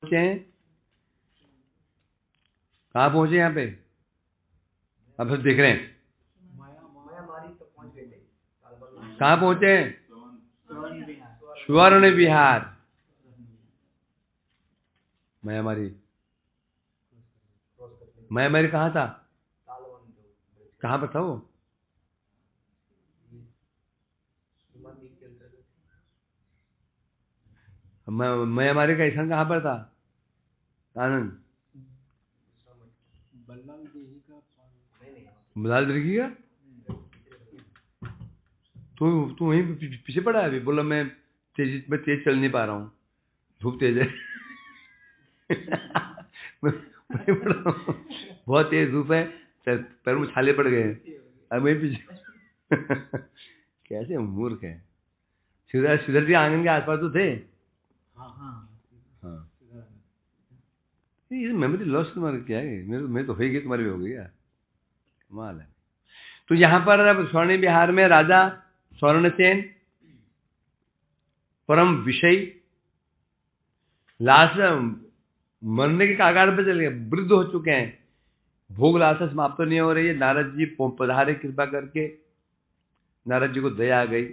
पहुंचे हैं? कहाँ पहुंचे यहाँ पे? अब सब देख रहे हैं। कहाँ पहुंचे हैं? स्वर्ण विहार। मायामारी कहाँ था? कहाँ पर था वो? मायामारी का स्थान कहाँ पर था? आनंद बलाल दिर्गी का? तू वहीं पीछे पड़ा है अभी। बोला मैं तेज चल नहीं पा रहा हूँ, धूप तेज है। बहुत तेज धूप है, पैर में छाले पड़ गए हैं। अब वहीं पीछे। कैसे मूर्ख है। सिद्धर जी आंगन के आसपास तो थे। हाँ ये मेमोरी लॉस तुम्हारी क्या है? मेरे तो हो गई, तुम्हारी भी हो गई यार, कमाल है। तो यहाँ पर अब स्वर्ण विहार में राजा स्वर्णसेन परम विषय लाश मरने के कागार पर चले गए, वृद्ध हो चुके हैं, भोग लालसा समाप्त नहीं हो रही है। नारद जी पधारे कृपा करके। नारद जी को दया आ गई,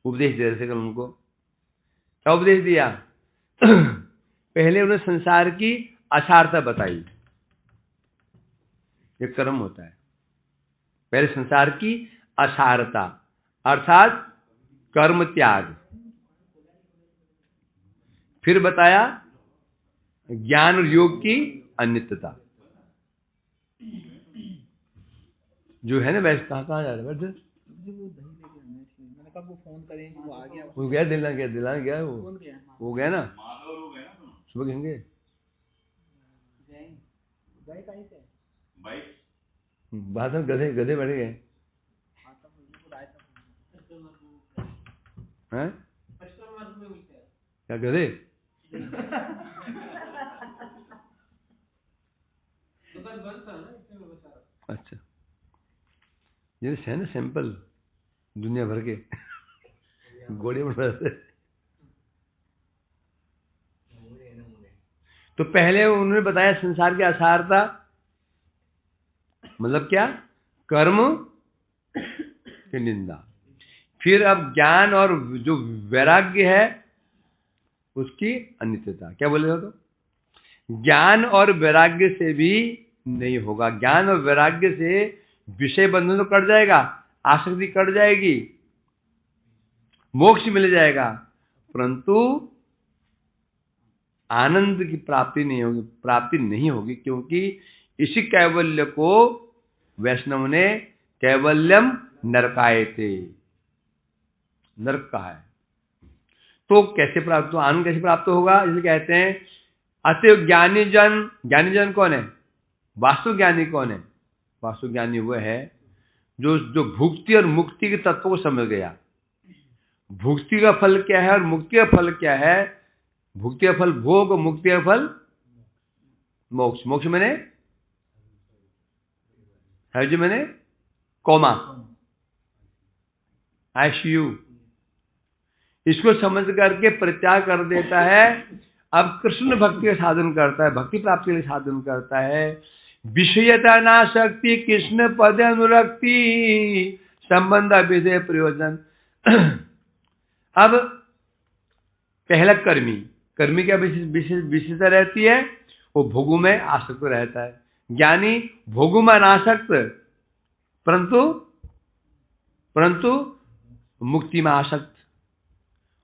उपदेश दे रहे थे कल उनको। क्या उपदेश दिया? पहले उन्हें संसार की असारता बताई। ये कर्म होता है। पहले संसार की असारता अर्थात कर्म त्याग। फिर बताया ज्ञान और योग की अनित्यता। जो है ना वैसे कहाँ जा रहे हैं? वो फोन करेंगे, वो आ गया, वो गया दिलाने गया वो गया ना, सुबह कहेंगे बात में गधे बैठ गए हैं। क्या गधे? अच्छा, ये है ना सैंपल दुनिया भर के गोड़े बढ़ाते। तो पहले उन्होंने बताया संसार की असारता, मतलब क्या? कर्म की निंदा। फिर अब ज्ञान और जो वैराग्य है उसकी अनित्यता। क्या बोले हो? तो ज्ञान और वैराग्य से भी नहीं होगा। ज्ञान और वैराग्य से विषय बंधन तो कट जाएगा, आसक्ति कट जाएगी, मोक्ष मिल जाएगा, परंतु आनंद की प्राप्ति नहीं होगी, क्योंकि इसी कैवल्य को वैष्णव ने कैवल्यम नरकायते, नरक कहा है। तो कैसे प्राप्त हो? आनंद कैसे प्राप्त होगा? इसलिए कहते हैं अतएव ज्ञानी जन कौन है? वास्तु ज्ञानी कौन है? वास्तु ज्ञानी वह है जो भुक्ति और मुक्ति के तत्व को समझ गया। भुक्ति का फल क्या है और मुक्ति का फल क्या है? भुक्ति का फल भोग और मुक्ति का फल मोक्ष। मोक्ष मैंने जो मैंने कोमा ICU। इसको समझ करके परित्याग कर देता है। अब कृष्ण भक्ति का साधन करता है, भक्ति प्राप्ति के लिए साधन करता है। विषयता नाशक्ति कृष्ण पद अनुरक्ति संबंध विधेय प्रयोजन। अब पहला कर्मी क्या विशेषता रहती है? वो भोगों में आसक्त रहता है। ज्ञानी भोगों में अनासक्त, परंतु मुक्ति में आसक्त।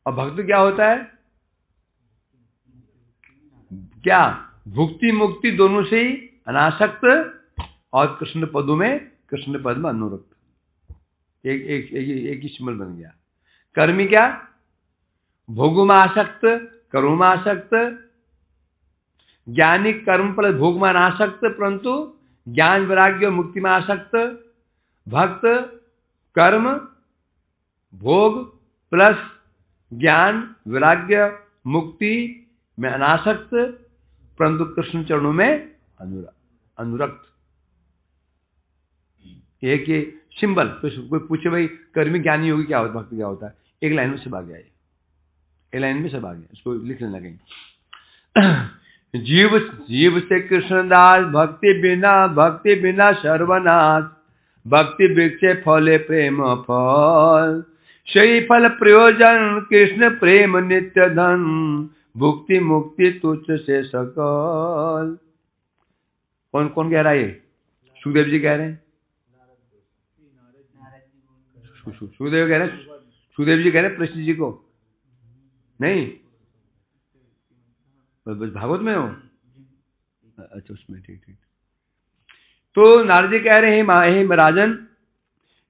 और भक्त क्या होता है? क्या? भुक्ति मुक्ति दोनों से ही अनासक्त और कृष्ण पद में अनुरक्त। एक ही सिंबल बन गया। कर्मी क्या? भोग में आसक्त, कर्म में आसक्त। ज्ञानी कर्म प्लस भोग में अनासक्त, परंतु ज्ञान वैराग्य और मुक्ति में आसक्त। भक्त कर्म भोग प्लस ज्ञान वैराग्य मुक्ति में अनासक्त, परंतु कृष्ण चरणों में अनुरक्त। एक ये सिंबल। तो कोई पूछे भाई कर्मी ज्ञानी योगी क्या होता है, भक्त क्या होता है? एक लाइन में सब आ गया, एक लाइन में सब आ गया। इसको लिख लेना कहीं। जीव जीव से कृष्णदास, भक्ति बिना सर्वनाश, भक्ति वृक्षे फले प्रेम फल, सही फल प्रयोजन कृष्ण प्रेम नित्य धन, भुक्ति मुक्ति तुच्छ से सकल। कौन कौन कह रहा है ये? सुखदेव जी कह रहे हैं, सुखदेव कह रहे हैं, सुखदेव जी कह रहे हैं प्रश्न जी को नहीं, बस भागवत में हो? अच्छा उसमें, ठीक ठीक। तो नारद जी कह रहे हैं, हे राजन,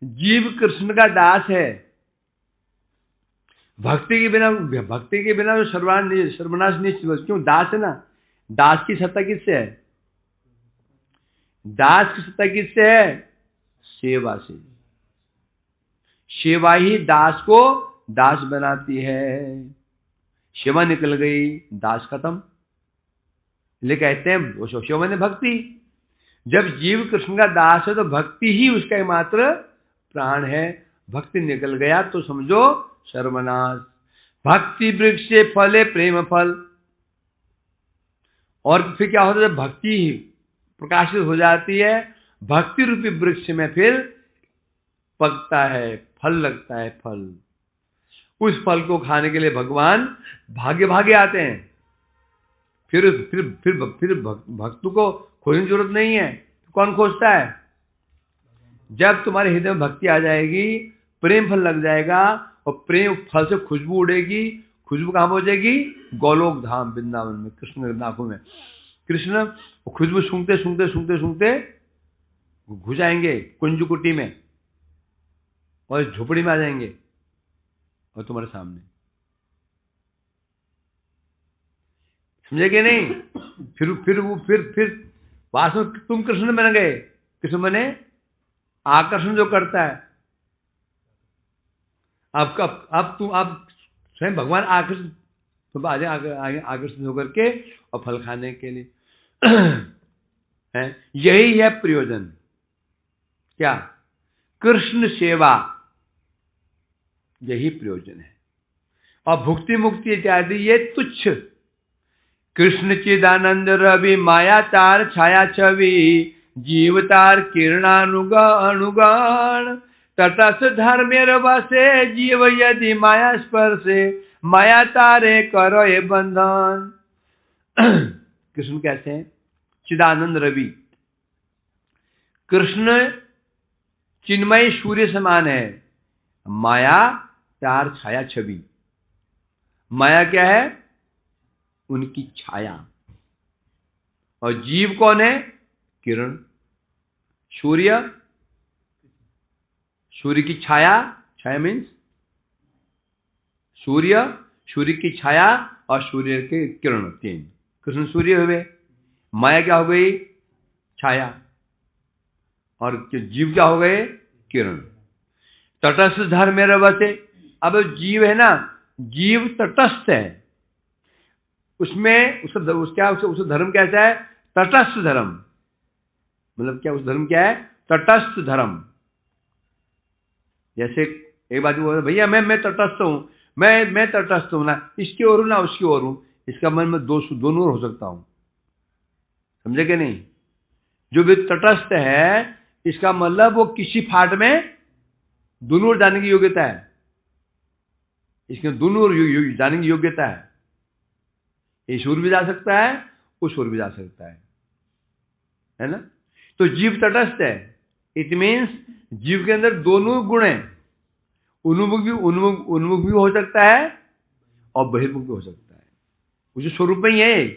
जीव कृष्ण का दास है, भक्ति के बिना तो सर्वनाश निश्चित। क्यों? दास है ना। दास की सत्ता किससे है? दास की सत्ता किससे है? सेवा से। सेवा ही दास को दास बनाती है। सेवा निकल गई, दास खत्म। इसलिए कहते हैं सेवा ने भक्ति। जब जीव कृष्ण का दास है तो भक्ति ही उसका एकमात्र प्राण है। भक्ति निकल गया तो समझो सर्वनाश। भक्ति वृक्ष से फले प्रेम फल। और फिर क्या होता है? जब भक्ति प्रकाशित हो जाती है, भक्ति रूपी वृक्ष में फिर पकता है, फल लगता है। फल, उस फल को खाने के लिए भगवान भागे भागे आते हैं। फिर भक्त को खोजने की जरूरत नहीं है। कौन खोजता है? जब तुम्हारे हृदय में भक्ति आ जाएगी, प्रेम फल लग जाएगा, और प्रेम फल से खुशबू उड़ेगी। खुशबू कहां पहुंचेगी? गोलोक धाम वृंदावन में, कृष्ण की आंखों में। कृष्ण खुशबू सूंघते सूंघते सूंघते सूंघते घुस जाएंगे कुंजकुटी में और झोपड़ी में आ जाएंगे और तुम्हारे सामने। समझे कि नहीं? फिर वास्तव में तुम कृष्ण बन गए। कृष्ण बने आकर्षण जो करता है। अब स्वयं भगवान आकर्षित, तुम आ जाए आकर्षित होकर के और फल खाने के लिए है। यही है प्रयोजन। क्या? कृष्ण सेवा, यही प्रयोजन है। और भुक्ति मुक्ति इत्यादि ये तुच्छ। कृष्ण चिदानंद रवि माया तार छाया छवि, जीवतार किरणानुगण, तटस्थ धर्मेर वसे जीव यदि माया स्पर्शे, माया तारे करो ये बंधन। कृष्ण कैसे हैं? चिदानंद रवि। कृष्ण चिन्मय सूर्य समान है, माया तार छाया छवि। माया क्या है? उनकी छाया। और जीव कौन है? किरण। सूर्य, सूर्य की छाया, छाया मीन्स सूर्य, सूर्य की छाया और सूर्य के किरण, तीन। कृष्ण सूर्य हुए, माया क्या हो गई? छाया, और जीव क्या हो गए? किरण। तटस्थ धर्म में रवसे। अब जीव है ना, जीव तटस्थ है। उसमें उसका धर्म कैसा है? तटस्थ धर्म। मतलब क्या? उस धर्म क्या है? तटस्थ धर्म। जैसे एक बात बोल, भैया मैं तटस्थ हूं, मैं तटस्थ हूं ना, इसकी ओर हूं ना उसकी ओर हूं। इसका मन में दोनों हो सकता हूं। समझे कि नहीं? जो भी तटस्थ है, इसका मतलब वो किसी फाट में दोनों ओर जाने की योग्यता है। इसके दोनों ओर जाने की योग्यता है। इस ओर भी जा सकता है, उस ओर भी जा सकता है ना? तो जीव तटस्थ है। इट मीन्स जीव के अंदर दोनों गुण हैं। उन्मुख भी हो सकता है और बहिर्मुख भी हो सकता है। उस स्वरूप में ही है।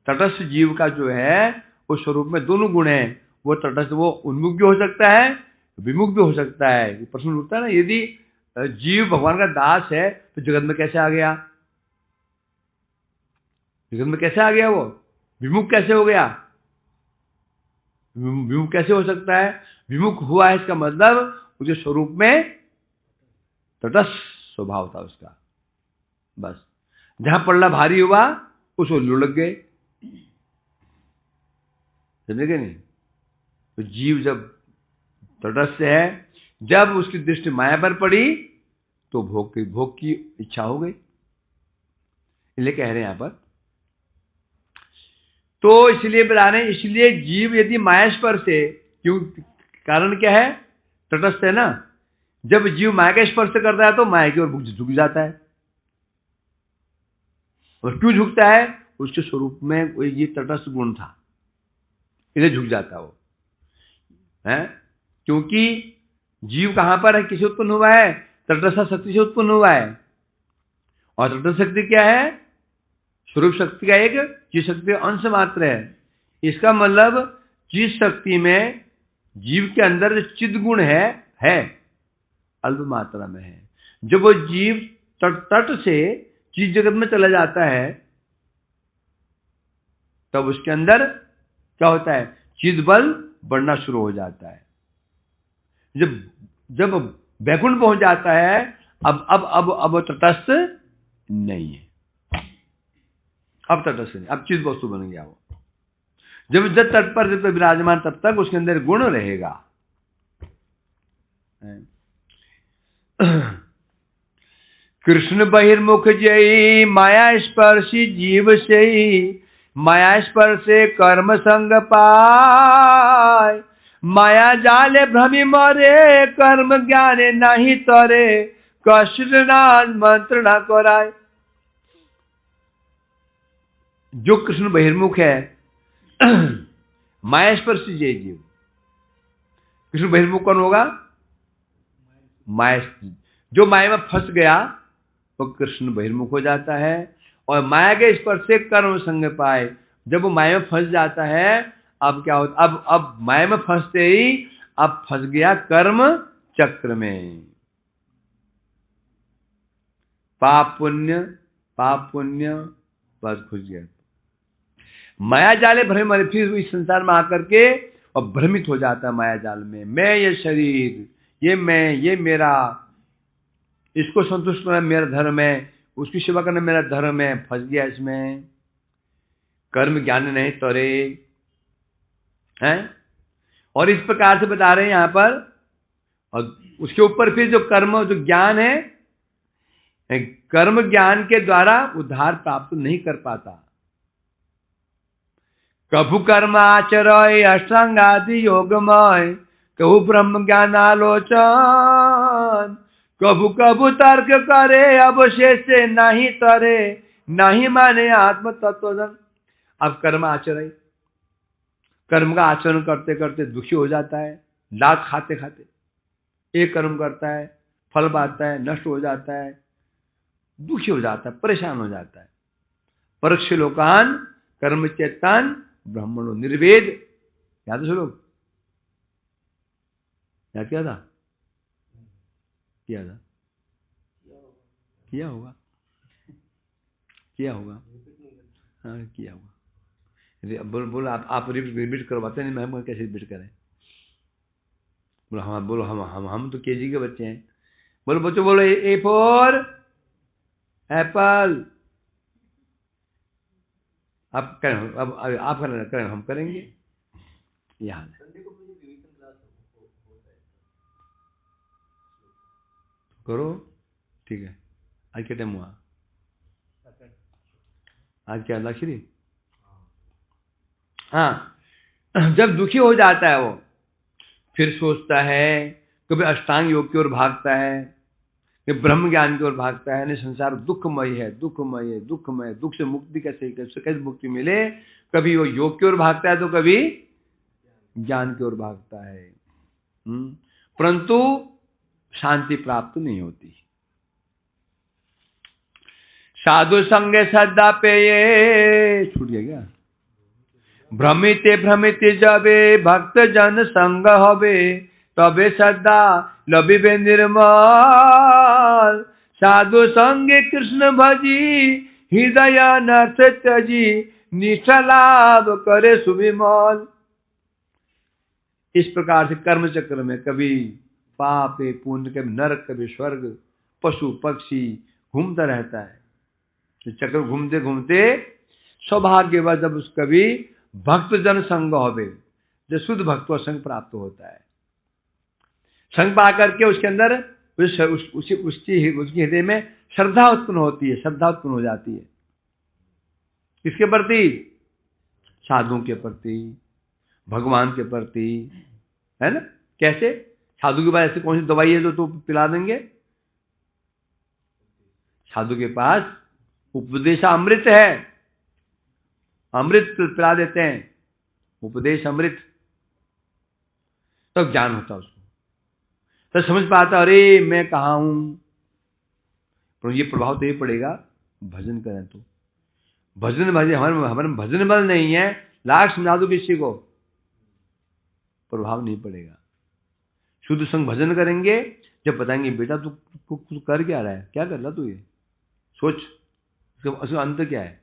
तटस्थ जीव का जो है उस स्वरूप में दोनों गुण हैं। वो तटस्थ, वो उन्मुख भी हो सकता है, विमुख भी हो सकता है। प्रश्न उठता है ना, यदि जीव भगवान का दास है तो जगत में कैसे आ गया? जगत में कैसे आ गया? वो विमुख कैसे हो गया? विमुख कैसे हो सकता है? विमुख हुआ है, इसका मतलब उसके स्वरूप में तटस्थ स्वभाव था उसका। बस जहां पल्ला भारी हुआ उस ओर लुढ़क गए। समझे नहीं? तो जीव जब तटस्थ है, जब उसकी दृष्टि माया पर पड़ी तो भोग की इच्छा हो गई। इसलिए कह रहे हैं यहां पर तो इसलिए बता रहे हैं, इसलिए जीव यदि माया स्पर्श से, क्यों, कारण क्या है, तटस्थ है ना। जब जीव माया का स्पर्श करता है तो माया की ओर झुक जाता है। और क्यों झुकता है, उसके स्वरूप में ये तटस्थ गुण था, इसे झुक जाता वो है। क्योंकि जीव कहां पर है, किसे उत्पन्न हुआ है, तटस्थ शक्ति से उत्पन्न हुआ है। और तटस्थ शक्ति क्या है, स्वरूप शक्ति का एक चित शक्ति अंश मात्र है। इसका मतलब चित शक्ति में जीव के अंदर जो चिद गुण है अल्प मात्रा में है। जब वो जीव तट से चित जगत में चला जाता है तब उसके अंदर क्या होता है, चिद बल बढ़ना शुरू हो जाता है। जब वैकुंठ पहुंच जाता है अब तटस्थ नहीं है, अब तटस्थ नहीं, अब चिद वस्तु बन गया वो। जब तट पर जब विराजमान तब तक उसके अंदर गुण रहेगा। कृष्ण बहिर्मुख जय माया स्पर्शी जीव से, माया स्पर्शे कर्म संग पाय, माया जाले भ्रमि मरे कर्म ज्ञाने नहीं तरे, कष्ट नाद मंत्र न कराय। जो कृष्ण बहिर्मुख है माया स्पर्शी जय जीव, कृष्ण बहिर्मुख कौन होगा, माया, जो माया में फंस गया वो कृष्ण बहिर्मुख हो जाता है। और माया के स्पर्श से कर्म संग पाए, जब वो माया में फंस जाता है अब क्या होता, अब माया में फंसते ही अब फंस गया कर्म चक्र में। पाप पुण्य बस घुस गया, माया जाले भ्रम, फिर इस संसार में आकर के और भ्रमित हो जाता है माया जाल में। मैं ये शरीर, ये मैं, ये मेरा, इसको संतुष्ट करना मेरा धर्म है, उसकी सेवा करना मेरा धर्म है, फंस गया इसमें। कर्म ज्ञान नहीं तोरे हैं। और इस प्रकार से बता रहे हैं यहां पर। और उसके ऊपर फिर जो कर्म, जो ज्ञान है, कर्म ज्ञान के द्वारा उद्धार प्राप्त नहीं कर पाता। कभु कर्म आचरय अष्टांगादि योगमय, कहु ब्रह्म ज्ञान आलोचन, कभु कभु तर्क करे अवशेष से नहीं तरे, नहीं माने आत्म तत्वजन। अब कर्म आचरण, कर्म का आचरण करते करते दुखी हो जाता है, लात खाते खाते एक कर्म करता है, फल पाता है, नष्ट हो जाता है, दुखी हो जाता है, परेशान हो जाता है। परोक्ष लोकान कर्म चेतान ब्राह्मणों निर्वेद, याद है लोग, याद किया था, किया था, किया होगा, किया होगा, हाँ किया होगा। बोलो आप रिपीट करवाते नहीं, हम कैसे रिपीट करें। बोलो हम, बोलो हम तो केजी के बच्चे हैं। बोलो बच्चों, बोलो ए फॉर एप्पल। आप करें, अब आप करें, हम करेंगे। यहाँ करो, ठीक है। आज क्या टाइम हुआ, आज क्या लक्ष्य। हाँ, जब दुखी हो जाता है वो फिर सोचता है, कभी अष्टांग योग की ओर भागता है, कि ब्रह्म ज्ञान की ओर भागता है। नहीं, संसार दुखमय है, दुखमय है, दुखमय, दुख से मुक्ति कैसे मुक्ति मिले। कभी वो योग की ओर भागता है तो कभी ज्ञान की ओर भागता है, परंतु शांति प्राप्त नहीं होती। साधु संगे सदा पे ये छूट गया क्या, भ्रमिते जबे भक्त जन संग हबे, तबे सदा लबिबे निर्मल। साधु संगे कृष्ण भजी, हृदय नर्थ त्यजी, निष्ठा लाभ करे सुविमल। इस प्रकार से कर्म चक्र में कभी पाप पुण्य, कभी नरक, कभी स्वर्ग, पशु पक्षी घूमता रहता है। चक्र घूमते घूमते सौभाग्यवश जब कभी भक्त जन संग होवे, जो शुद्ध भक्तों संग प्राप्त होता है, संग पा करके उसके अंदर उसकी हृदय में श्रद्धा उत्पन्न होती है, श्रद्धा उत्पन्न हो जाती है। किसके प्रति, साधुओं के प्रति, भगवान के प्रति, है ना? कैसे? साधु के पास ऐसी कौन सी दवाई है जो तो पिला देंगे? साधु के पास उपदेश अमृत है, अमृत पिला देते हैं, उपदेश अमृत। तब ज्ञान होता उसको, तब समझ पाता अरे मैं कहाँ हूं। पर ये प्रभाव तो ये पड़ेगा भजन करें तो। भजन हमारे भजन बल नहीं है, लाख समझा दो किसी को, प्रभाव नहीं पड़ेगा। शुद्ध संग भजन करेंगे, जब बताएंगे बेटा तू कर क्या रहा है, क्या कर रहा तू, ये सोच, उसका अंत क्या है,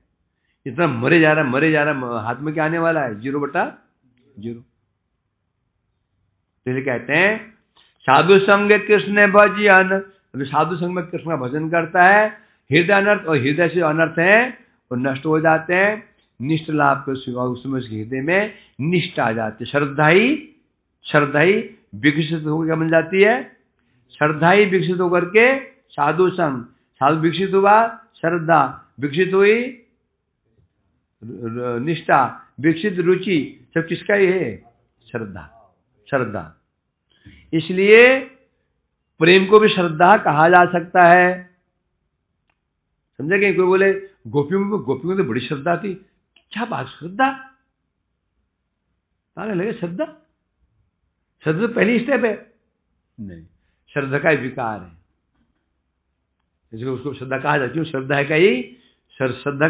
इतना मरे जा रहा है, हाथ में क्या आने वाला है? 0/0। तो कहते हैं साधु संग कृष्ण भजन, साधु संग में कृष्ण का भजन करता है, हृदय अनर्थ और हृदय से अनर्थ है वो नष्ट हो जाते हैं। निष्ठ लाभ के उसमें हृदय में निष्ठ आ जाती है। श्रद्धा ही विकसित होकर क्या बन जाती है? श्रद्धा ही विकसित होकर के साधु संग, साधु विकसित हुआ, श्रद्धा विकसित हुई, निष्ठा विकसित, रुचि, सब किसका ही है? श्रद्धा। इसलिए प्रेम को भी श्रद्धा कहा जा सकता है। समझे? कोई बोले गोपियों को तो बड़ी श्रद्धा थी, क्या बात, श्रद्धा आने लगे? श्रद्धा तो पहली स्टेप है। नहीं, श्रद्धा का विकार है, इसलिए उसको श्रद्धा कहा जाती है। श्रद्धा का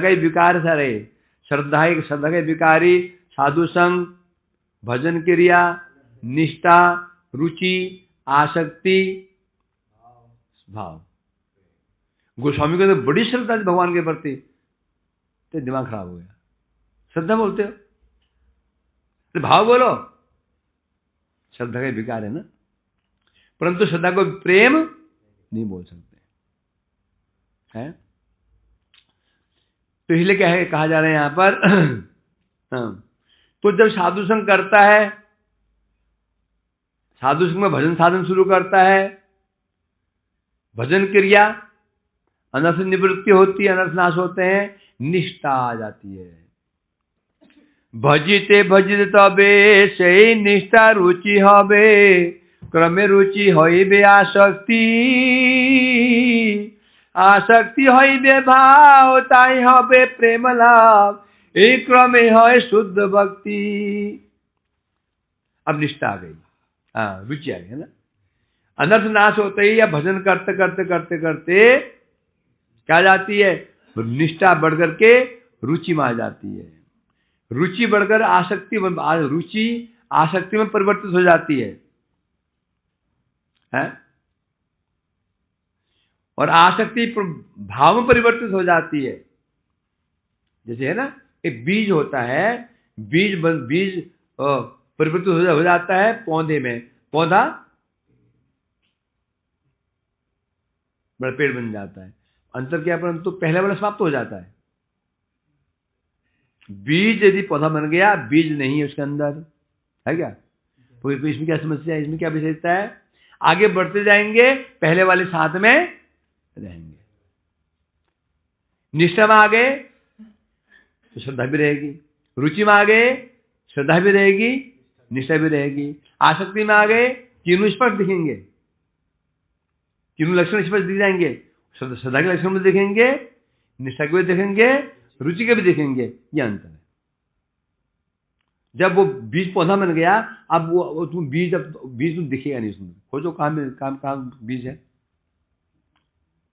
ही विकार है सारे। श्रद्धा के विकारी साधु संग, भजन क्रिया, निष्ठा, रुचि, आसक्ति, भाव। गोस्वामी को तो बड़ी श्रद्धा थी भगवान के प्रति, तो दिमाग खराब हो गया। श्रद्धा बोलते हो तो भाव बोलो, श्रद्धा का विकार है ना। परंतु श्रद्धा को प्रेम नहीं बोल सकते हैं। तो इसलिए क्या है, कहा जा रहा है यहां पर तो जब साधु संग करता है, साधु संग में भजन साधन शुरू करता है, भजन क्रिया, अनर्थ निवृत्ति होती है, अनर्थ नाश होते हैं, निष्ठा आ जाती है। भजिते भजित तबे से निष्ठा रुचि हबे, क्रमे रुचि हईबे आसक्ति, आसक्ति हईबे भाव, ताई हबे प्रेम लाभ, एक क्रमे है शुद्ध भक्ति। अब निष्ठा आ गई, रुचि आ गई, है ना। अनर्थ नाश होते ही या भजन करते करते करते करते क्या जाती है? निष्ठा बढ़ करके रुचि में आ जाती है। रुचि बढ़कर रुचि आसक्ति में परिवर्तित हो जाती है, और आसक्ति भाव में परिवर्तित हो जाती है। जैसे है ना, एक बीज होता है, बीज परिवर्तित हो जाता है पौधे में, पौधा बड़ा पेड़ बन जाता है। अंतर क्या? परंतु पहले वाला समाप्त हो जाता है। बीज यदि पौधा बन गया, बीज नहीं है उसके अंदर, है क्या? तो इसमें क्या समस्या है? इसमें क्या विशेषता है? आगे बढ़ते जाएंगे, पहले वाले साथ में रहेंगे। निष्ठा में आ गए तो श्रद्धा भी रहेगी, रुचि में आ गए श्रद्धा भी रहेगी, निष्ठा भी रहेगी। आसक्ति में आ गए, तीनों स्पष्ट दिखेंगे, तीनों लक्षण स्पष्ट दिख जाएंगे। श्रद्धा के लक्षण में देखेंगे, निष्ठा के भी देखेंगे, रुचि के भी देखेंगे। यह अंतर है। जब वो बीज पौधा बन गया, अब वो तुम बीज तुम दिखेगा नहीं उसमें। खोजो कहाँ बीज है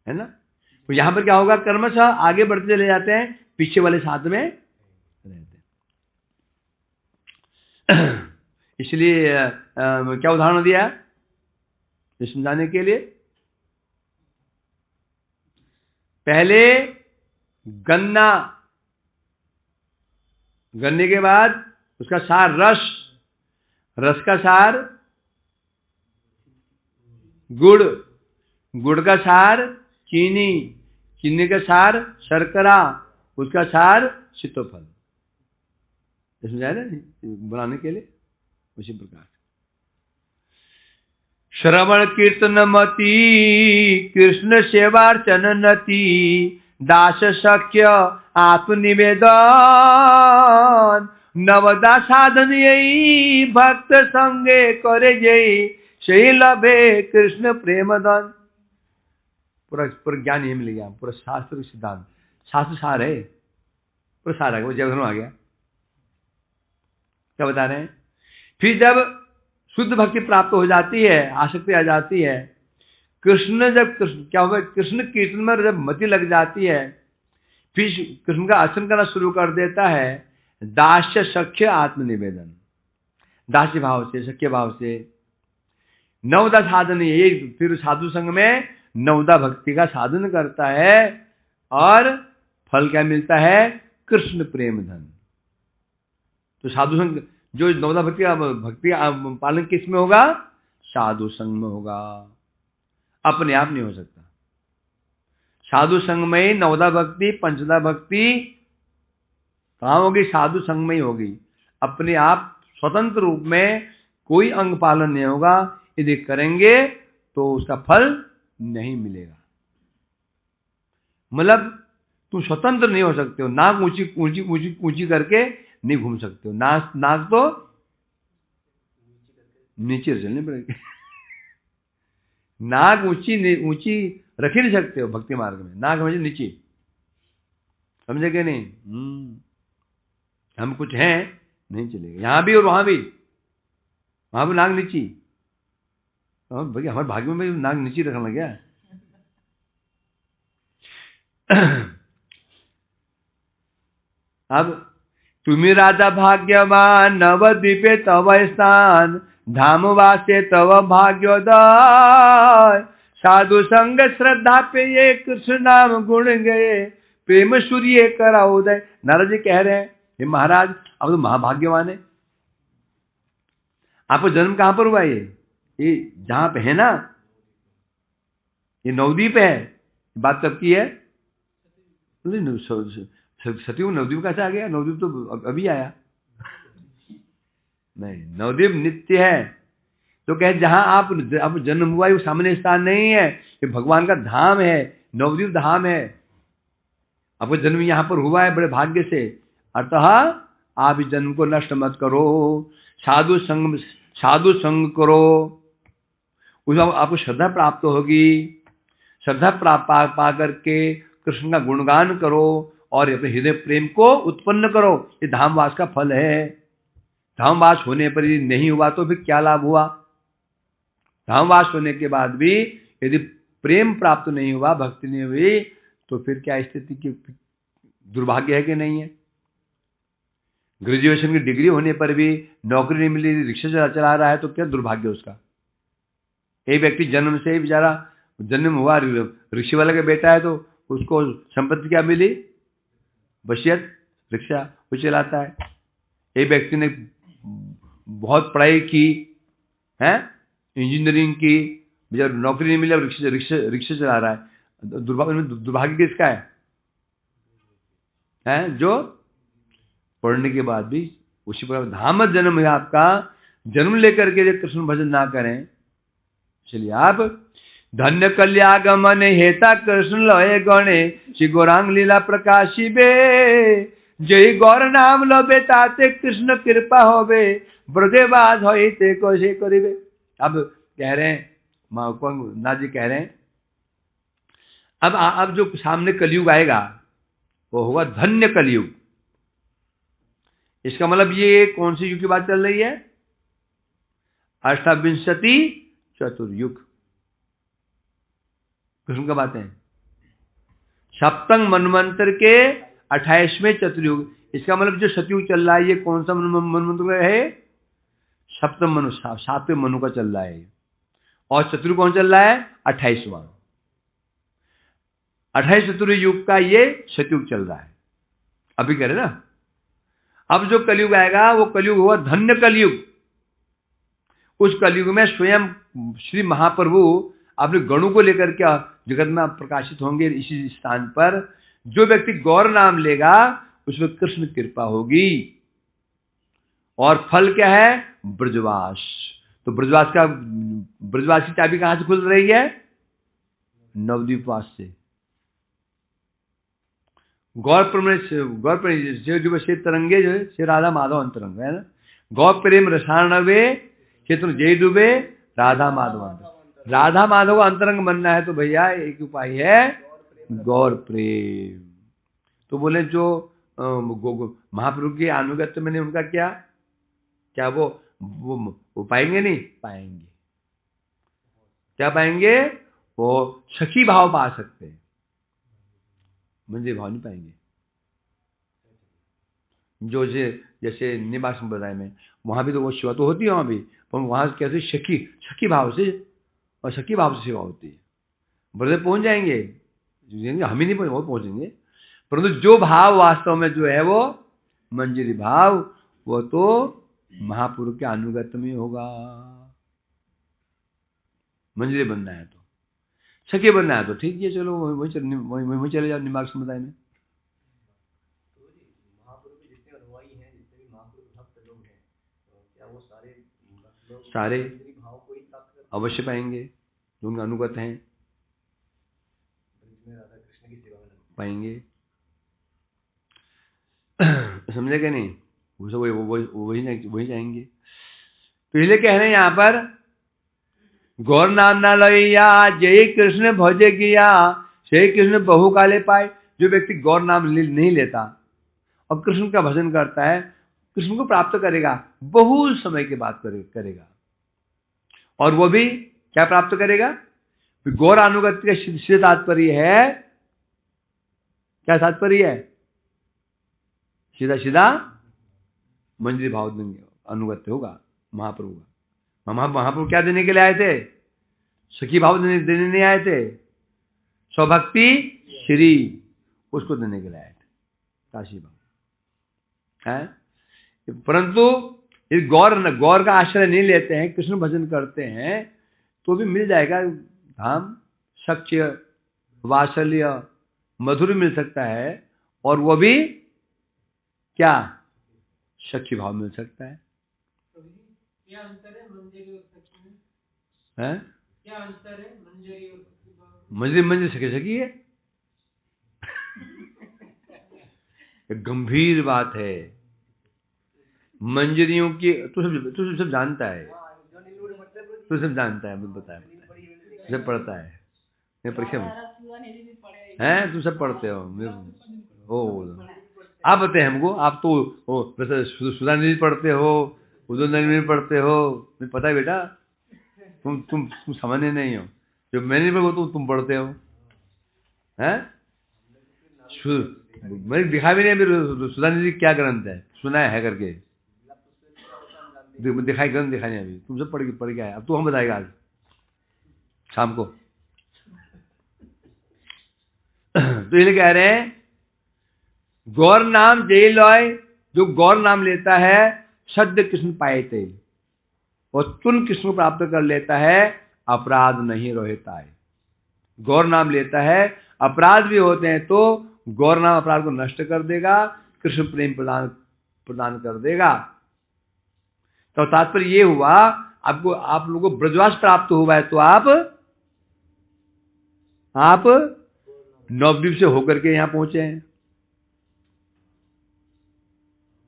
ना। तो यहां पर क्या होगा? कर्मशः आगे बढ़ते चले जाते हैं, पीछे वाले साथ में रहते हैं। इसलिए क्या उदाहरण दिया समझाने के लिए? पहले गन्ने के बाद उसका सार रस का सार गुड़ का सार चीनी का सार शर्करा, उसका सार शीतोफल। समझाया ना बनाने के लिए? उसी प्रकार श्रवण कीर्तन मति, कृष्ण सेवार्चन नति, दास सख्य आत्मनिवेदन, नवदा साधन यही भक्त संगे करे जई सही लभे कृष्ण प्रेम धन। पूरा ज्ञान ये मिल गया, पूरा शास्त्र सिद्धांत, शास्त्र सार है, पूरा सार आ गया, वो जगह आ गया। क्या बता रहे हैं? फिर जब शुद्ध भक्ति प्राप्त हो जाती है, आसक्ति आ जाती है, क्या हुआ, कृष्ण कीर्तन में जब मति लग जाती है, फिर कृष्ण का आचरण करना शुरू कर देता है। दास्य सख्य आत्मनिवेदन, दास्य भाव से, सख्य भाव से। नवदा साधन, ये फिर साधु संग में नवदा भक्ति का साधन करता है, और फल क्या मिलता है? कृष्ण प्रेम धन। तो साधु संग, जो नवदा भक्ति पालन किस में होगा? साधु संग में होगा, अपने आप नहीं हो सकता। साधु संग में ही नवदा भक्ति, पंचदा भक्ति कहाँ होगी? साधु संग में ही होगी। अपने आप स्वतंत्र रूप में कोई अंग पालन नहीं होगा। यदि करेंगे तो उसका फल नहीं मिलेगा। मतलब तुम स्वतंत्र नहीं हो सकते हो। नाक ऊंची ऊंची ऊंची ऊंची करके नहीं घूम सकते हो। नाक तो नीचे चलने पड़ेगी। नाक ऊंची रख ही नहीं सकते हो भक्ति मार्ग में। नाक हमेशा नीचे, समझे कि नहीं? हम कुछ हैं, नहीं चलेगा। यहां भी और वहां भी नाक नीची। भैया हमारे भाग्य में नाक नीचे रखना क्या? अब तुम्हें राजा भाग्यवान, नवद्वीपे तव स्थान, धाम वासे तव भाग्योदय, साधु संग श्रद्धा पे ये कृष्ण नाम गुण गए, प्रेम सूर्य करा उदय। नारद जी कह रहे हैं, हे महाराज अब तो महाभाग्यवान है। आपका जन्म कहां पर हुआ? ये जहां पे है ना, ये नवद्वीप है। बात कब की है? सतयुग नवद्वीप कैसे आ गया? नवद्वीप तो अभी आया। नहीं, नवद्वीप नित्य है। तो कहे जहां आप जन्म हुआ, वो सामान्य स्थान नहीं है, ये भगवान का धाम है, नवद्वीप धाम है। आपका जन्म यहां पर हुआ है बड़े भाग्य से। अतः आप इस जन्म को नष्ट मत करो, साधु संग करो, उसमें आपको श्रद्धा प्राप्त होगी। श्रद्धा प्राप्त पा करके कृष्ण का गुणगान करो और अपने हृदय प्रेम को उत्पन्न करो। ये धामवास का फल है। धामवास होने पर यदि नहीं हुआ तो फिर क्या लाभ हुआ? धामवास होने के बाद भी यदि प्रेम प्राप्त नहीं हुआ, भक्ति नहीं हुई, तो फिर क्या स्थिति की दुर्भाग्य है कि नहीं है? ग्रेजुएशन की डिग्री होने पर भी नौकरी नहीं मिली, रिक्शा चला रहा है, तो क्या दुर्भाग्य उसका? एक व्यक्ति जन्म से ही बेचारा, जन्म हुआ रिक्शे वाले का बेटा है, तो उसको संपत्ति क्या मिली? वसीयत, रिक्शा वो चलाता है। एक व्यक्ति ने बहुत पढ़ाई की है, इंजीनियरिंग की, बेचारा नौकरी नहीं मिली, रिक्शा चला रहा है। दुर्भाग्य किसका है? जो पढ़ने के बाद भी उसी पर धाम जन्म है आपका, जन्म लेकर के कृष्ण भजन ना करें। चलिए आप धन्य कल्यागमन हेता कृष्ण लय गणे, श्री गौरांग लीला प्रकाशी बे, जय गौर नाम लो बेताते कृष्ण कृपा होवे, ब्रजेवास होई ते को से करिबे। अब कह रहे हैं, नाथ जी कह रहे हैं, अब जो सामने कलयुग आएगा वो होगा धन्य कलयुग। इसका मतलब ये कौन सी युग की बात चल रही है? अष्टाविंशति चतुर्युग कृष्ण का बात है। सप्तम मनवंतर के 28वें चतुर्युग। इसका मतलब जो सतयुग चल रहा है, ये कौन सा मनवंतर है? सप्तम मनु, 7वें मनु का चल रहा है। और चतुर्युग कौन चल रहा है? 28वां। 28 चतुर्युग का ये सतयुग चल रहा है। अभी कह रहे ना। अब जो कलयुग आएगा वो कलयुग हुआ धन्य कलयुग। उस कलयुग में स्वयं श्री महाप्रभु अपने गणों को लेकर के जगत में प्रकाशित होंगे। इसी स्थान पर जो व्यक्ति गौर नाम लेगा उसमें कृष्ण कृपा होगी। और फल क्या है? ब्रजवास। तो ब्रजवास की चाबी कहां से खुल रही है? नवद्वीपवास से। गौर प्रेम से तरंगे जो है श्री राधा माधव अंतरंग है ना। गौ प्रेम रसाणवे क्षेत्र जय डूबे राधा माधव अंतरंग। राधा माधव अंतरंग बनना है तो भैया एक उपाय है गौर प्रेम। तो बोले जो महाप्रभु के अनुगत्य में उनका क्या क्या वो पाएंगे नहीं पाएंगे। क्या पाएंगे? वो सखी भाव पा सकते हैं, मंदिर भाव नहीं पाएंगे। जो जैसे निवास संप्रदाय में वहां भी तो वो सेवा तो होती है वहां भी, पर वहां कैसे सखी भाव से और सखी भाव से सेवा होती है। ब्रदर पहुंच जाएंगे, हम ही नहीं वो पहुंचेंगे, परंतु जो भाव वास्तव में जो है वो मंजरी भाव, वो तो महापुरुष के अनुगत्य में होगा। मंजरी बनना है तो, सखी बनना है तो ठीक है, चलो वही चले जाओ निवास समुदाय में। सारे अवश्य पाएंगे जो उनका अनुगत हैं, पाएंगे। समझे क्या नहीं? वही जाएंगे। तो इसलिए कह रहे हैं यहाँ पर गौर नाम ना लइया जय कृष्ण भजे किया से कृष्ण बहु काले पाए। जो व्यक्ति गौर नाम नहीं लेता और कृष्ण का भजन करता है, कृष्ण को प्राप्त करेगा, बहुत समय के बाद करेगा। और वो भी क्या प्राप्त करेगा? गौर अनुगत्य का सीधे तात्पर्य है, क्या तात्पर्य है? सीधा सीधा मंजरी भाव अनुगत्य होगा महाप्रभु का। महाप्रभु क्या देने के लिए आए थे? सखी भाव देने नहीं आए थे, स्वभक्ति श्री उसको देने के लिए आए थे, काशी भाव है। परंतु इस गौर का आश्रय नहीं लेते हैं, कृष्ण भजन करते हैं, तो भी मिल जाएगा धाम, सख्य वात्सल्य मधुर मिल सकता है, और वो भी क्या सख्य भाव मिल सकता है। क्या अंतर है मंजरी और सखी में? हैं? क्या अंतर है मंजरी और सखी भाव? मंजरी सखी है। गंभीर बात है मंजरियों की। तू सब जानता है, तू सब जानता है, बताया सब पढ़ता है, मैं परीक्षा में हैं, तुम सब पढ़ते हो। आप बताए हमको, आप तो सुधानिधि पढ़ते हो, उदय पढ़ते हो, मुझे पता है बेटा। तुम समझने नहीं हो, जो मैंने पढ़ा तो तुम पढ़ते हो हैं। मैंने दिखा भी नहीं सुधानिधि क्या ग्रंथ है, सुना है करके, दिखाई ग्रंथ दिखाई नहीं अभी। तुम सब पढ़ के आए, अब तो हम बताएगा आज शाम को। तो ये कह रहे हैं गौर नाम जय लॉय, जो गौर नाम लेता है सद्य कृष्ण पाए थे, और तुन कृष्ण प्राप्त कर लेता है, अपराध नहीं रहता है। गौर नाम लेता है, अपराध भी होते हैं तो गौर नाम अपराध को नष्ट कर देगा, कृष्ण प्रेम प्रदान कर देगा। तो तात्पर्य ये हुआ, आपको आप लोगों को ब्रजवास प्राप्त हुआ है तो आप नवद्वीप से होकर के यहां पहुंचे हैं,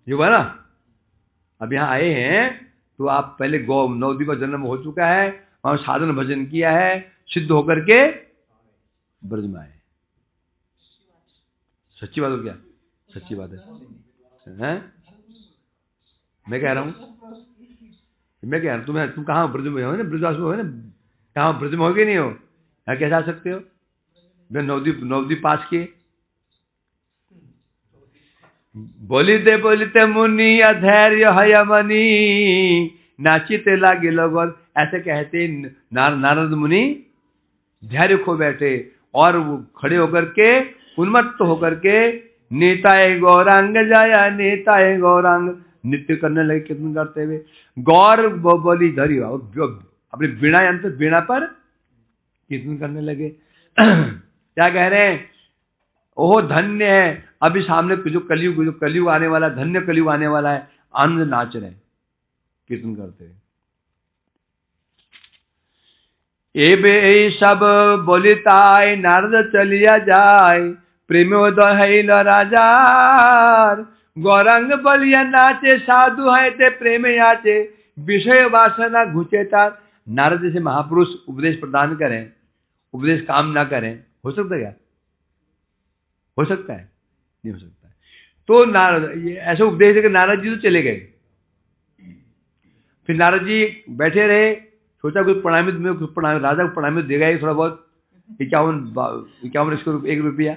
ये हुआ ना। अब यहां आए हैं तो आप पहले नवद्वीप का जन्म हो चुका है, वहां साधन भजन किया है, सिद्ध होकर के ब्रज में आए। सच्ची बात हो क्या? सच्ची बात है। मैं कह रहा हूं तुम कहाँ ब्रज में हो ना, ब्रजवास में हो ना, कहाँ ब्रज में हो गए नहीं हो, कैसे आ सकते हो? नवद्वीप पास किए। बोलिते मुनि अधैर्य हयमनी नाचिते लागे लोग। ऐसे कहते नारद मुनि धैर्य खो बैठे और वो खड़े होकर के उन्मत्त होकर के नेताए गौरांग जाया, नेताए गौरांग नृत्य करने लगे, कीर्तन करते हुए। गौर बोली धरी अपने बीणा यंत्र बीणा पर कीर्तन करने लगे। क्या कह रहे हैं? ओह धन्य है, अभी सामने जो कलयुग आने वाला, धन्य कलयुग आने वाला है, आनंद नाच रहे कीर्तन करते हुए। एबे सब बोलिताय नारद चलिया जाय, प्रेमोदहैल राजार गौरांग बलिया नाचे साधु है ते प्रेम याचे विषय वासना घुचे तार। नारद जैसे महापुरुष उपदेश प्रदान करें, उपदेश काम ना करें, हो सकता है क्या? हो सकता है? नहीं हो सकता है। तो नारद ये ऐसे उपदेश देकर नारद जी तो चले गए। फिर नारद जी बैठे रहे, सोचा कुछ प्रणामी राजा को प्रणामी देगा ही थोड़ा बहुत, 51 इसको 1 रुपया,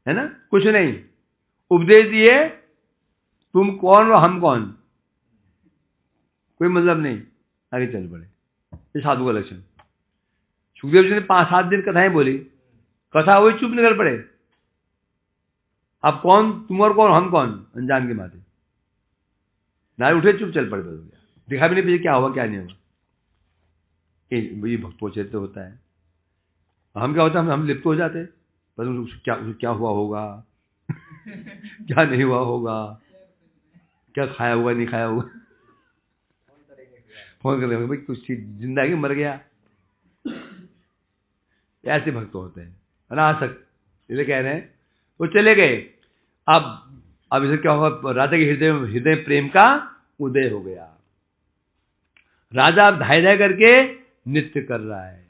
है ना, कुछ नहीं। उपदेश दिए, तुम कौन और हम कौन, कोई मतलब नहीं, आगे चल पड़े। ये साधु का लक्षण। सुखदेव जी ने 5-7 दिन कथाएं बोली, कथा हुई, चुप निकल पड़े। अब कौन तुम और कौन हम कौन, अनजान के माथे। नारे उठे, चुप चल पड़े, बदल गया, दिखा भी नहीं पीछे क्या हुआ क्या नहीं हुआ। ये भक्तोचित होता है। हम क्या होता है, हम लिप्त हो जाते, बस क्या हुआ होगा क्या नहीं हुआ होगा, क्या खाया हुआ नहीं खाया हुआ, फोन कर रहे भाई कुछ जिंदा है कि मर गया। ऐसे भक्त होते हैं, अनासक्त, इसलिए कह रहे हैं। वो चले गए। अब इसे क्या हुआ, राजा के हृदय प्रेम का उदय हो गया। राजा अब धाय करके नृत्य कर रहा है,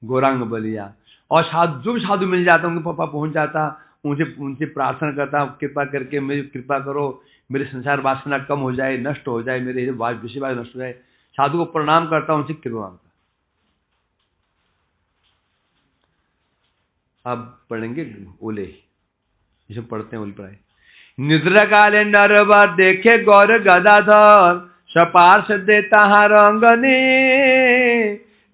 गौरांग बलिया। और जो भी साधु मिल जाता, उनके पापा पहुंच जाता, उनसे प्रार्थना करता, कृपा करके मेरी कृपा करो, मेरे संसार वासना कम हो जाए, नष्ट हो जाए, मेरे विषय नष्ट हो जाए। साधु को प्रणाम करता, उनसे कृपा मांगता। अब पढ़ेंगे ओले, जिसे पढ़ते हैं ओले पढ़ाए। निद्रा काले नरवर देखे गौर गदाधर, सपार्श देता रंगने,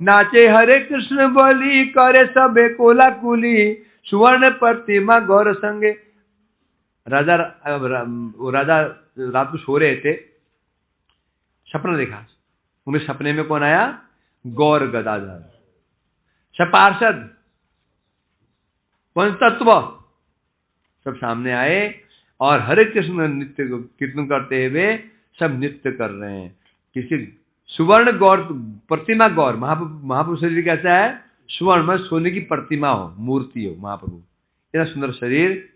नाचे हरे कृष्ण बोली, करे सबे कोला कुली, सुवर्ण प्रतिमा गौर संगे। राजा रात को सो रहे थे, सपना देखा। उनके सपने में कौन आया, गौर गदाधर, सपार्षद, पंचतत्व सब सामने आए और हरे कृष्ण नृत्य कीर्तन करते हुए सब नृत्य कर रहे हैं। किसी सुवर्ण गौर प्रतिमा, गौर महाप्रभु शरीर कैसा है, सुवर्ण में सोने की प्रतिमा हो, मूर्ति हो महाप्रभु, इतना सुंदर शरीर।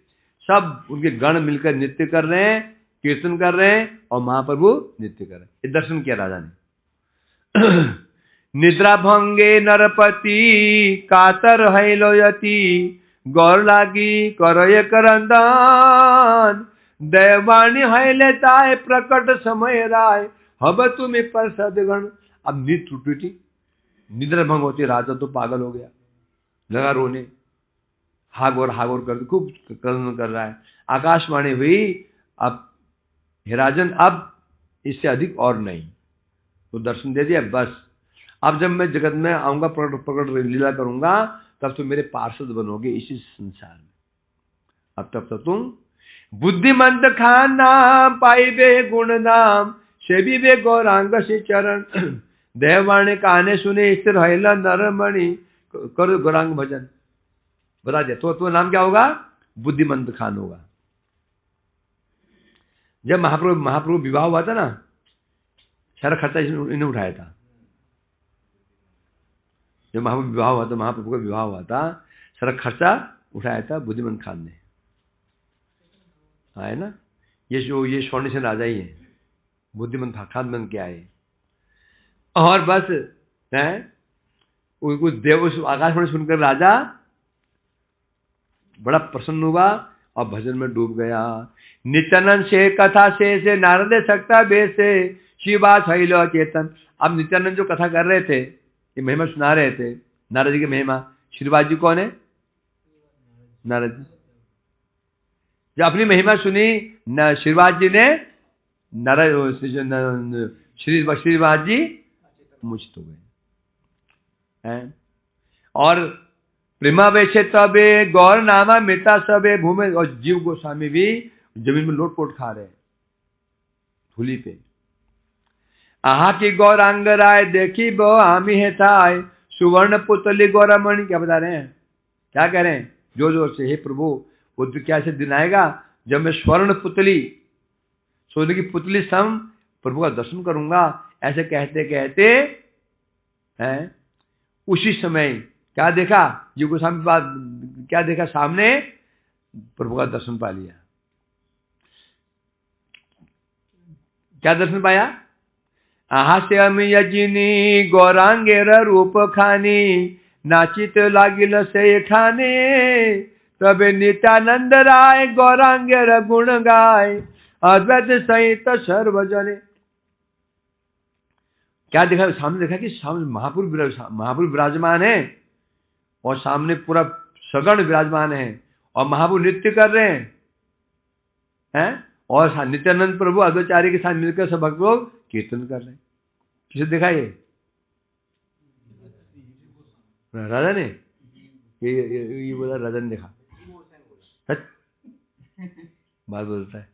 सब उनके गण मिलकर नृत्य कर रहे हैं, कीर्तन कर रहे हैं और महाप्रभु नृत्य कर रहे हैं। ये दर्शन किया राजा ने। निद्रा भंगे नरपति कातर हैलोयति, गौर लागी करय करंदन, देवानी हैले ताय प्रकट समय राय, हब तुम्हें पर सदगण। अब नींद टूटी थी, निद्रा भंग होती, राजा तो पागल हो गया, लगा रोने, हागोर कर खूब कर्म कर रहा है। आकाशवाणी हुई, अब हे राजन, अब इससे अधिक और नहीं, तो दर्शन दे दिया बस। अब जब मैं जगत में आऊंगा, प्रकट लीला करूंगा, तब तो मेरे पार्षद बनोगे इसी संसार में। अब तब तो तुम बुद्धिमंत खान नाम, पाइबे गुण नाम, सेवी वे गौरांग से चरण, देववाणी काने सुने, स्थिर हैला नरमणि, करो गौरांग भजन। बता दिया तो नाम क्या होगा, बुद्धिमंत खान होगा। जब महाप्रभु विवाह हुआ था ना, सारा खर्चा इन्हें उठाया था। जब महाप्रभु का विवाह हुआ था, सारा खर्चा उठाया था बुद्धिमंत खान ने, है ना। ये स्वर्ण से राजा ही है, बुद्धिमंत खान बन के आए। और बस है उस आकाशवाणी सुनकर राजा बड़ा प्रसन्न हुआ और भजन में डूब गया। नित्यानंद से कथा से नारद सकता बेसे, शिवा शैल चेतन। अब नित्यानंद जो कथा कर रहे थे, ये महिमा सुना रहे थे, नारद जी की महिमा। श्रीवास जी कौन है, नारद जी। जब अपनी महिमा सुनी श्रीवास जी ने, श्रीवास जी मुझ तो गए। और प्रेमा वैसे तबे गौर नामा मिता सबे भूमि। और जीव गोस्वामी भी जमीन में लोटपोट खा रहे हैं धूली पे। आहा की गौरांग राय देखी बो आमी है थाय, सुवर्ण पुतली गौरमणि। क्या बता रहे हैं, क्या कह रहे हैं जोर जोर से, हे प्रभु वो क्या से दिन आएगा जब मैं स्वर्ण पुतली, सोने की पुतली सम प्रभु का दर्शन करूंगा। ऐसे कहते कहते हैं उसी समय क्या देखा, जीव गोस्वामी बात क्या देखा? सामने प्रभु का दर्शन पा लिया। क्या दर्शन पाया? हास्यम यजिनी गौरांगेर रूप खानी, नाचित लागिल से ठाने, तबे नित्यानंद राय गौरांगेर गुण गाय, अद्वैत सहित सर्वजने। क्या देखा? सामने देखा कि सामने महापुरुष विराजमान है और सामने पूरा सगण विराजमान है और महापुरुष नृत्य कर रहे हैं और नित्यानंद प्रभु अद्वैताचार्य के साथ मिलकर सब भक्त लोग कीर्तन कर रहे हैं। किसे देखा? ये राजा ने, ये बोला राजा ने देखा। सच बात बोलता है।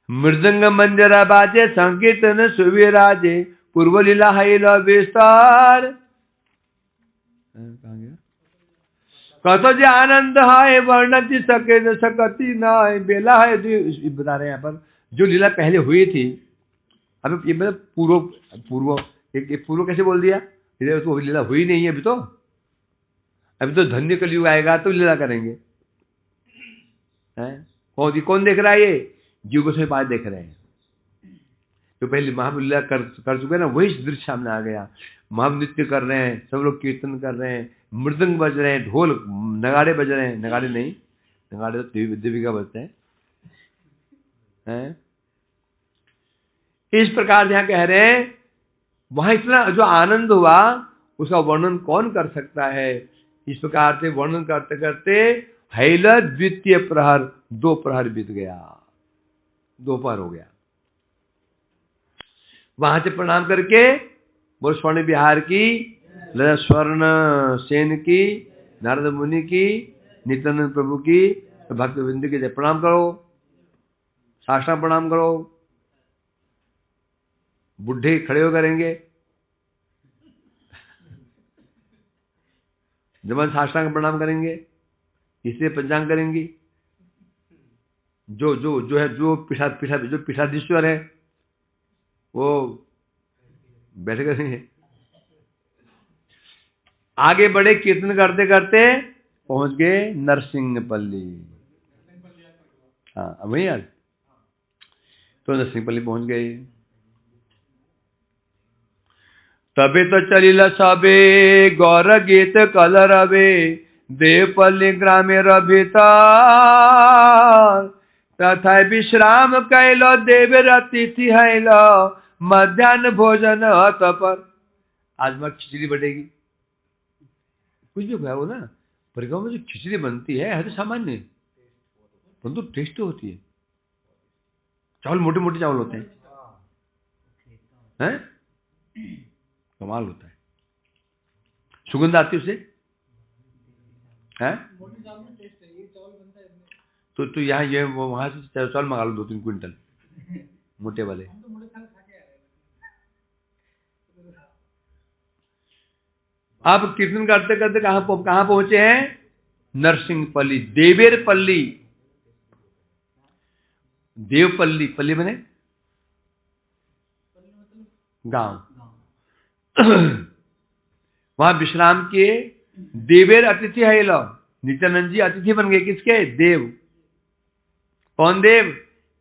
मृदंग मंजरा बाजे संकीर्तन सुविराजे, पूर्व लीला हैल विस्तार। कहाँ गया? कतो जे आनंद है वर्णति सके न सकती नाय, बेला है जो बता रहे हैं यहाँ पर, जो लीला पहले हुई थी। अब ये मतलब पूर्व एक पूर्व कैसे बोल दिया? तो लीला हुई नहीं है अभी तो धन्य कलयुग आएगा तो लीला करेंगे। कौन देख रहा है? ये जीव गोस्वामी पाद देख रहे हैं। तो पहले महापुरुष लीला कर चुके ना, वही दृश्य सामने आ गया। महापुरुष नृत्य कर रहे हैं, सब लोग कीर्तन कर रहे हैं, मृदंग बज रहे हैं, ढोल नगाड़े बज रहे हैं। नगाड़े नहीं, नगाड़े तो देवी का बजते हैं। इस प्रकार यहाँ कह रहे हैं, वहां इतना जो आनंद हुआ उसका वर्णन कौन कर सकता है। इस प्रकार से वर्णन करते करते हैल द्वितीय प्रहर, 2 प्रहर बीत गया, दोपहर हो गया। वहां से प्रणाम करके बोल स्वर्ण विहार की, स्वर्ण सेन की, नारद मुनि की, नित्यानंद प्रभु की, भक्त वृंद की प्रणाम करो, साष्टांग प्रणाम करो। बुढ़े खड़े हो करेंगे, जब साष्टांग प्रणाम करेंगे, इसलिए पंचांग करेंगी। जो है, जो पीठाधीश्वर है वो बैठे करेंगे। आगे बढ़े, कीर्तन करते करते पहुंच गए नरसिंहपल्ली। हाँ वही यार, तो नरसिंहपल्ली पहुंच गए। तबे तो चलिल सबे गौर गीत कल रवे, देवपल्ली ग्रामे भीतर, तथा विश्राम कैलो देवर अतिथि हैलो, मध्यान्ह भोजन पर। आज मैं खिचड़ी बनेगी, कुछ भी हो ना, परिक्रमा में जो खिचड़ी बनती है तो सामान्य, परंतु टेस्ट होती है। चावल मोटे मोटे चावल होते हैं, कमाल होता है, सुगंध आती है उससे, है? तो यहाँ ये वहां से चावल मंगा लो 2-3 क्विंटल मोटे वाले। आप कीर्तन करते करते कहां पहुंचे हैं? नरसिंहपल्ली, देवेरपल्ली। देवपल्ली, पल्ली बने गांव। वहां विश्राम किए। देवेर अतिथि है लो, नित्यानंद जी अतिथि बन गए। किसके? देव। कौन देव?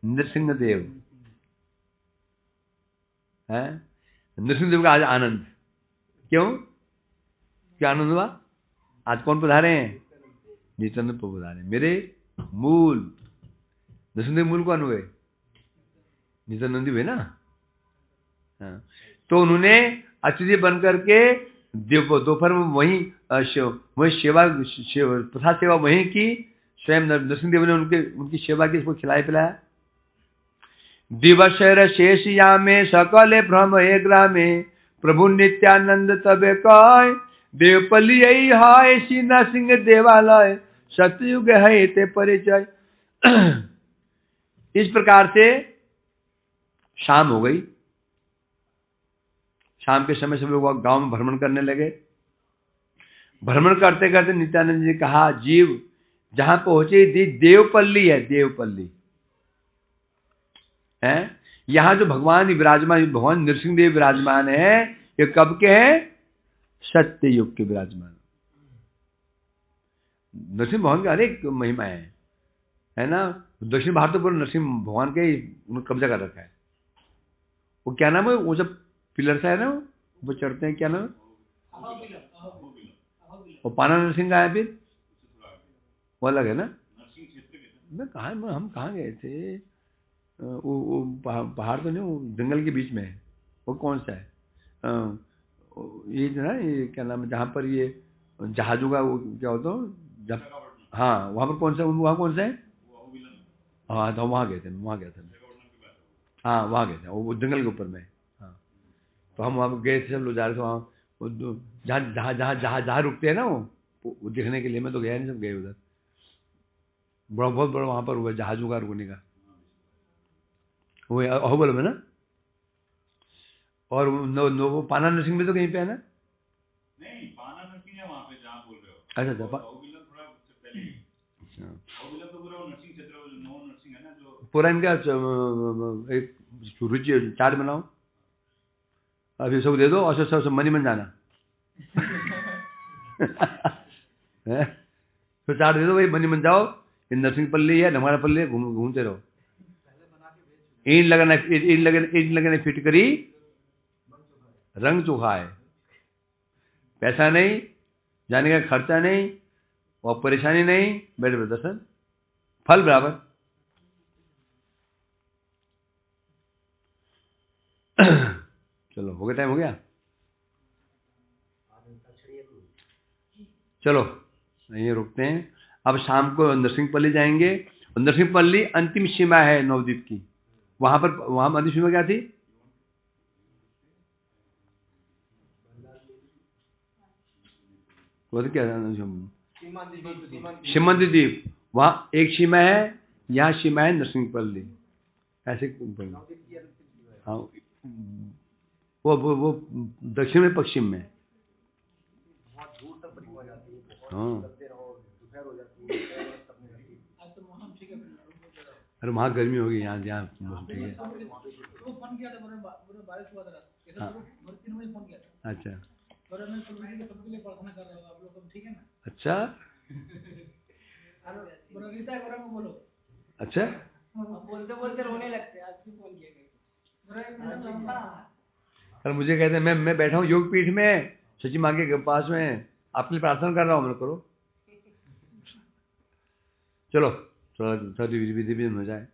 नरसिंह देव है। नरसिंह देव का आज आनंद। क्यों? क्या आनंद हुआ? आज कौन पधारे हैं? नित्यानंद प्रभु पधारे। मेरे मूल नरसिंह देव मूल कौन हुए? नित्यानंद हुए ना। हाँ। तो उन्होंने अतिथि बन करके दोपहर में वहीं सेवा प्रसाद सेवा वहीं की। स्वयं नरसिंह देव ने उनकी सेवा की, इसको खिलाया पिलाया। दिवस शेष यामे सकले भ्रम हे ग्रामे, प्रभु नित्यानंद तबे कय, देवपल्ली यही है श्री नरसिंह देवालय, सतयुग है ते परिचय। इस प्रकार से शाम हो गई। शाम के समय सब लोग गांव में भ्रमण करने लगे। भ्रमण करते करते नित्यानंद जी ने कहा, जीव जहां पहुंचे देवपल्ली है, देवपल्ली है। यहां जो भगवान विराजमान, भगवान नरसिंह देव विराजमान है, ये कब के हैं? सत्य युग के विराजमान। नरसिंह भगवान की अनेक महिमा है ना। दक्षिण भारत तो पूरा नरसिंह भगवान के ही उन्होंने कब्जा कर रखा है। वो क्या नाम है, वो जब पिलर सा है ना वो चढ़ते हैं, क्या नाम है? वो पाना नरसिंह का है, फिर वो अलग है ना। मैं कहा, हम कहाँ गए थे, वो पहाड़ तो नहीं, वो जंगल के बीच में है, वो कौन सा है? ये जो ना, ये क्या नाम है जहाँ पर ये जहाजों का वो क्या होता है जब, हाँ वहाँ पर कौन सा, वहाँ कौन सा है? हाँ तो वहाँ गए थे, वहाँ गया था। हाँ वहाँ गए थे, वो जंगल के ऊपर में। हाँ तो हम वहाँ गए थे, सब लोग जा रहे थे वहाँ, वो जहाँ जहाँ जहाँ जहाँ जहाँ रुकते हैं ना वो देखने के लिए। मैं तो गया नहीं, सब गए उधर। बड़ा, बहुत बड़ा वहाँ पर हुआ जहाजों का रुकने का, वो अहोबल में ना। और वो पाना नरसिंह में तो कहीं पे है ना? नहीं, पाना नरसिंह है वहाँ पे जहाँ बोल रहे हो। अच्छा थोड़ा पहले ही। तो पूरा वो नरसिंह क्षेत्र, वो नौ नरसिंह है ना जो पूरा इनका एक रुचि चार्ट बनाओ, अभी सब दे दो और सब मनी मन जाना। तो चार्ट दे दो भाई, मनी मन जाओ, ये नरसिंह पल्ली है, हमारा पल्ली है, घूमते रहो। इन लगने फिट करी रंग चोखा है। पैसा नहीं, जाने का खर्चा नहीं और परेशानी नहीं, बैठे बैठे दर्शन, फल बराबर। चलो हो गया, टाइम हो गया। चलो यहीं रुकते हैं। अब शाम को नरसिंहपल्ली जाएंगे। नरसिंहपल्ली अंतिम सीमा है नवद्वीप की। वहां पर, वहां अंतिम सीमा क्या थी? वो तो क्या था, सीमांत द्वीप। वहां एक सीमा है, यहाँ सीमा है नरसिंहपल्ली, ऐसे। हाँ वो दक्षिण में पश्चिम में। हाँ अरे वहाँ गर्मी होगी, यहाँ यहाँ मौसम ठीक है। फोन किया था, बारिश हुआ था, हाँ 3 बजे फोन किया था। अच्छा मैं सबके लिए प्रार्थना कर रहा हूँ, आप लोग सब ठीक है ना? अच्छा रीता है बोलो। अच्छा बोलते बोलते रोने लगते हैं, आज भी फोन किया। अरे मुझे कहते हैं मैं बैठा हूँ योग पीठ में सची माँ के पास में, आपके लिए प्रार्थना कर रहा हूँ, मैं करो। चलो थोड़ा विधि हो जाए।